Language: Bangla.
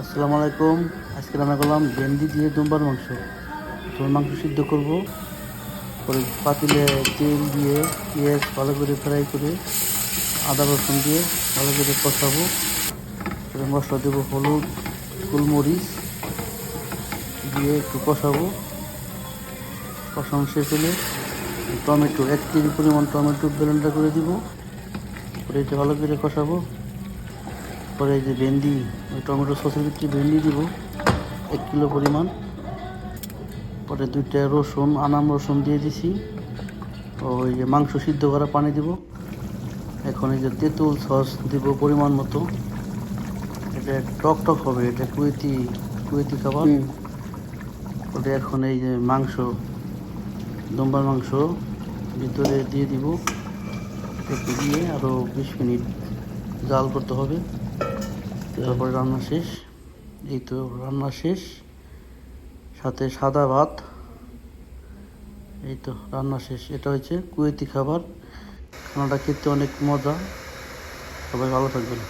আসসালামু আলাইকুম। আজকে রান্না করলাম ভেন্ডি দিয়ে দুম্বার মাংস। তো মাংস সিদ্ধ করব। পরে পাতিলে তেল দিয়ে পেঁয়াজ ভালো করে ফ্রাই করে আদা রসুন দিয়ে ভালো করে কষাবো। পরে মশলা দেবো হলুদ, গোলমরিচ দিয়ে একটু কষাবো। কষানো শেষ হলে টমেটো 1 কেজি পরিমাণ টমেটো ব্লেন্ডার করে দিব। পরে এটা ভালো করে কষাবো। পরে এই যে ভেন্ডি, ওই টমেটো সসের ভিতরে ভেন্ডি দিব 1 কিলো পরিমাণ। পরে 2টা রসুন, আনাম রসুন দিয়ে দিছি। ওই যে মাংস সিদ্ধ করা পানি দিব। এখন এই যে তেঁতুল সস দিব পরিমাণ মতো। এটা টক টক হবে, এটা কুয়েতি কুয়েতি খাবার। পরে এখন এই যে মাংস, দুম্বার মাংস ভিতরে দিয়ে দিব। এটাকে দিয়ে আরও 20 মিনিট জাল করতে হবে। তারপরে রান্না শেষ। এই তো রান্না শেষ, সাথে সাদা ভাত। এই তো রান্না শেষ। এটা হচ্ছে কুয়েতি খাবার। খানাটা খেতে অনেক মজা। সবাই ভালো থাকবেন।